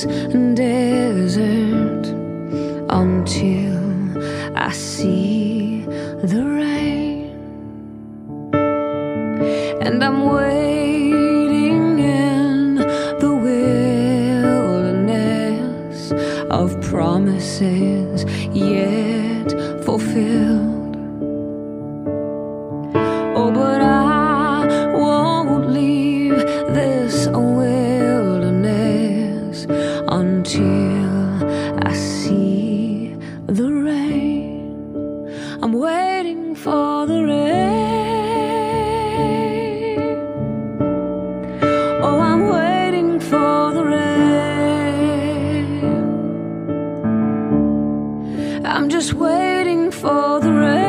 this desert until I see the rain. And I'm waiting in the wilderness of promises yet fulfilled. Oh, but I won't leave this wilderness until I see the rain. I'm waiting for the rain. Oh, I'm waiting for the rain. I'm just waiting for the rain.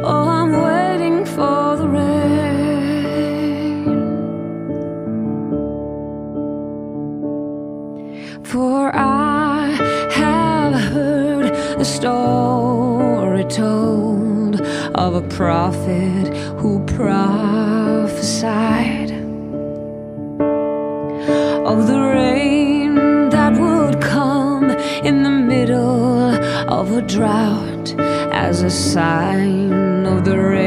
Oh, I'm waiting for the rain. For I have heard the story told of a prophet who prophesied of the rain that would come in the middle of a drought as a sign of the rain